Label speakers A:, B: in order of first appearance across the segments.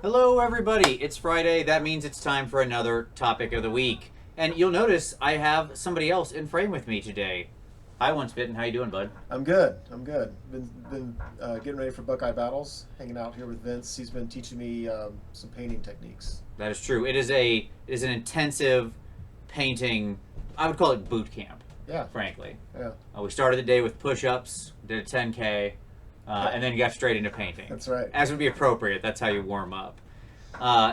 A: Hello, everybody. It's Friday. That means it's time for another topic of the week. And you'll notice I have somebody else in frame with me today. Hi, Once Bitten. How you doing, bud?
B: I'm good. I'm good. Been getting ready for Buckeye battles. Hanging out here with Vince. He's been teaching me some painting techniques.
A: That is true. It is an intensive painting. I would call it boot camp.
B: Yeah.
A: Frankly,
B: Yeah.
A: we started the day with push-ups, did a 10K, and then got straight into painting.
B: That's right.
A: As would be appropriate. That's how you warm up.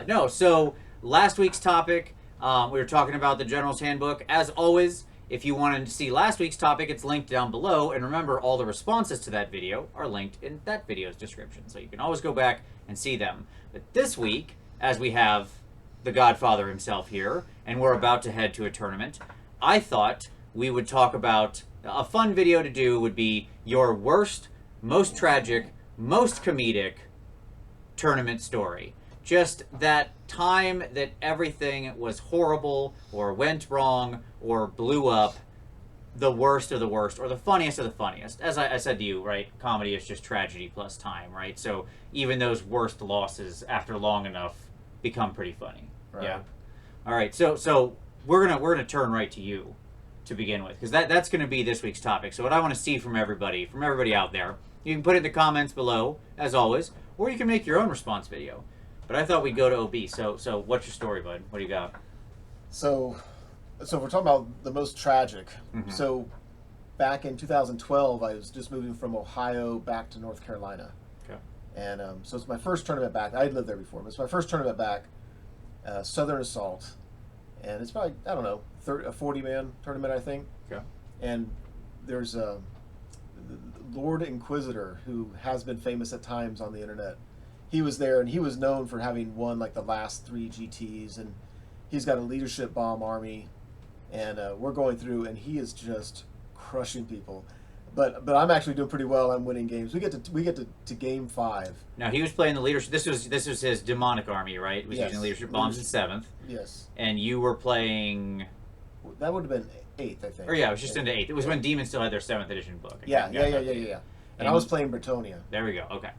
A: No, so last week's topic, we were talking about the General's Handbook. As always, if you wanted to see last week's topic, it's linked down below. And remember, all the responses to that video are linked in that video's description. So you can always go back and see them. But this week, as we have the Godfather himself here, and we're about to head to a tournament, I thought we would talk about a fun video to do would be your worst, most tragic, most comedic tournament story. Just that time that everything was horrible or went wrong or blew up, the worst of the worst or the funniest of the funniest. As I said to you, right, comedy is just tragedy plus time, right? So even those worst losses after long enough become pretty funny.
B: Right.
A: Yeah. All right. So we're gonna turn right to you to begin with, because that's gonna be this week's topic. So what I want to see from everybody out there, you can put it in the comments below as always, or you can make your own response video. But I thought we'd go to OB. So what's your story, bud? What do you got?
B: So if we're talking about the most tragic.
A: Mhm.
B: So back in 2012, I was just moving from Ohio back to North Carolina.
A: Okay.
B: And so it's my first tournament back. I'd lived there before, but it's my first tournament back. Southern Assault, and it's probably, I don't know, a 40-man tournament, I think.
A: Okay.
B: And there's a Lord Inquisitor who has been famous at times on the internet. He was there, and he was known for having won like the last 3 GTs, and he's got a leadership bomb army, and we're going through, and he is just crushing people. But I'm actually doing pretty well. I'm winning games. We get to game 5.
A: Now he was playing the leadership. This was his demonic army, right? He was
B: Yes.
A: using leadership bombs in 7th,
B: Yes,
A: and you were playing.
B: that would have been 8th, I think.
A: Or yeah, it was just into 8th. It was when Demons still had their 7th edition book.
B: Yeah.
A: And
B: And I was playing Bretonia.
A: There we go. Okay.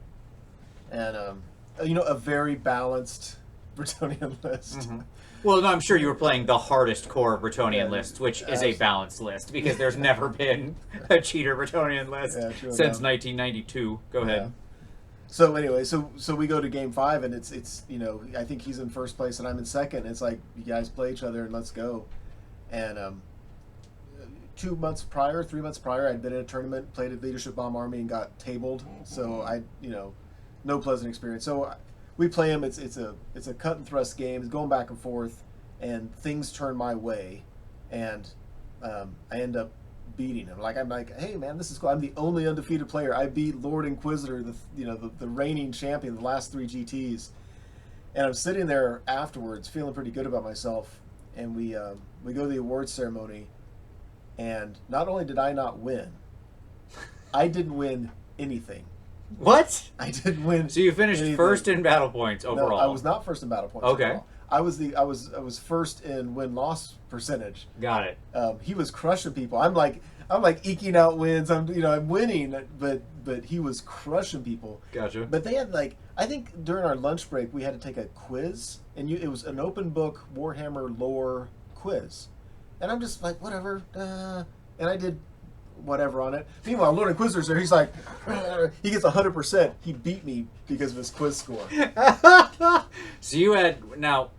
B: And a very balanced Bretonian list.
A: Mm-hmm. Well, no, I'm sure you were playing the hardest core Bretonian
B: Yeah,
A: list, which is a balanced list, because there's never been a cheater Bretonian list
B: Yeah, true
A: since
B: enough.
A: 1992. Go ahead.
B: Yeah. So anyway, so we go to game 5, and it's I think he's in first place and I'm in second. It's like, you guys play each other and let's go. And 3 months prior, I'd been in a tournament, played at Leadership Bomb Army, and got tabled. So no pleasant experience. So we play him. It's a cut and thrust game. It's going back and forth, and things turn my way, and I end up beating him. I'm like, hey man, this is cool. I'm the only undefeated player. I beat Lord Inquisitor, the reigning champion, the last 3 GTs, and I'm sitting there afterwards, feeling pretty good about myself. And we go to the awards ceremony, and not only did I not win, I didn't win anything.
A: What?
B: I didn't win.
A: So you finished
B: anything.
A: first in battle points overall?
B: No, I was not first in battle points.
A: Okay.
B: Overall. I was first in win-loss percentage.
A: Got it.
B: He was crushing people. I'm like eking out wins. I'm winning, but he was crushing people.
A: Gotcha.
B: But they had I think during our lunch break we had to take a quiz, and it was an open book Warhammer lore quiz, and I'm just like, whatever, and I did whatever on it. Meanwhile, Lord Inquisitor's there. He's like, he gets 100%. He beat me because of his quiz score.
A: So you had, now,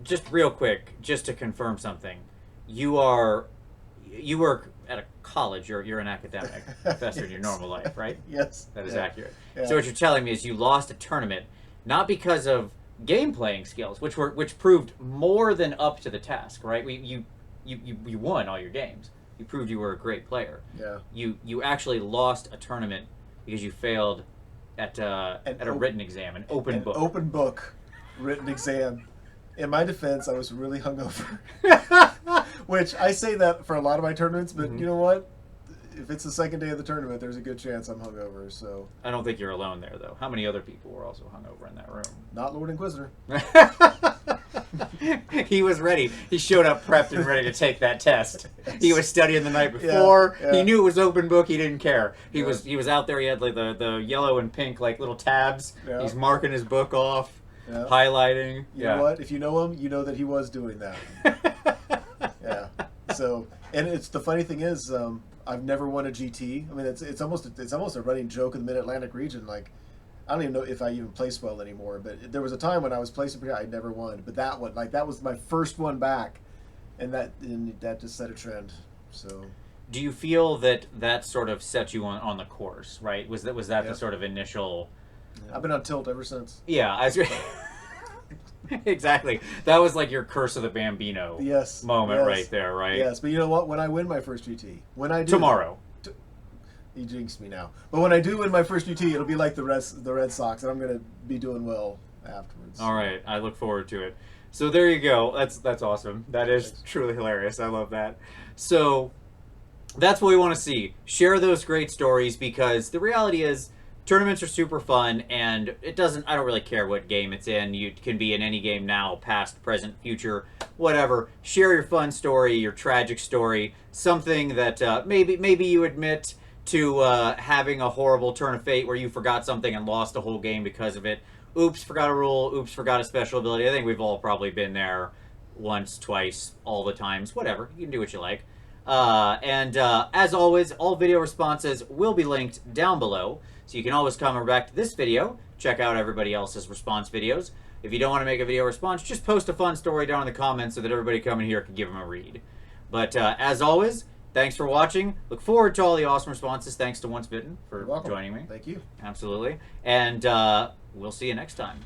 A: just real quick, just to confirm something, you work at a college. You're an academic professor in your normal life, right?
B: Yes.
A: That is
B: Yeah.
A: accurate.
B: Yeah.
A: So what you're telling me is you lost a tournament, not because of game playing skills, which proved more than up to the task, right? You won all your games. You proved you were a great player.
B: Yeah.
A: You actually lost a tournament because you failed at a written exam, an open book.
B: Open book written exam. In my defense, I was really hungover. Which I say that for a lot of my tournaments, but you know what? If it's the second day of the tournament, there's a good chance I'm hungover. So
A: I don't think you're alone there, though. How many other people were also hungover in that room?
B: not Lord Inquisitor.
A: He was ready. He showed up prepped and ready to take that test. He was studying the night
B: Yeah,
A: before.
B: yeah.
A: He knew it was open book. He didn't care. He
B: Yeah.
A: was out there. He had like the yellow and pink like little tabs.
B: Yeah.
A: He's marking his book off.
B: Yeah.
A: highlighting.
B: You know what? If you know him, you know that he was doing that. Yeah. So, and it's the funny thing is, I've never won a GT. I mean, it's almost a running joke in the Mid Atlantic region. Like, I don't even know if I even place well anymore. But there was a time when I was placing pretty high, I never won. But that one, like, that was my first one back, and that just set a trend. So.
A: Do you feel that sort of set you on the course, right? Was that
B: Yep.
A: the sort of initial?
B: I've been on tilt ever since.
A: Yeah, exactly. That was like your Curse of the Bambino moment right there, right?
B: Yes, but you know what? When I win my first GT, when I do
A: tomorrow,
B: you jinxed me now. But when I do win my first GT, it'll be like the Red Sox, and I'm gonna be doing well afterwards.
A: All right, I look forward to it. So there you go. That's awesome. That is truly hilarious. I love that. So that's what we want to see. Share those great stories, because the reality is tournaments are super fun, and I don't really care what game it's in. You can be in any game now, past, present, future, whatever. Share your fun story, your tragic story, something that maybe you admit to having a horrible turn of fate where you forgot something and lost the whole game because of it. Oops, forgot a rule. Oops, forgot a special ability. I think we've all probably been there once, twice, all the times. Whatever. You can do what you like. As always, all video responses will be linked down below, so you can always come back to this video, check out everybody else's response videos. If you don't want to make a video response, just post a fun story down in the comments so that everybody coming here can give them a read. But as always, thanks for watching. Look forward to all the awesome responses. Thanks to Once Bitten for joining me.
B: Thank you.
A: Absolutely. And we'll see you next time.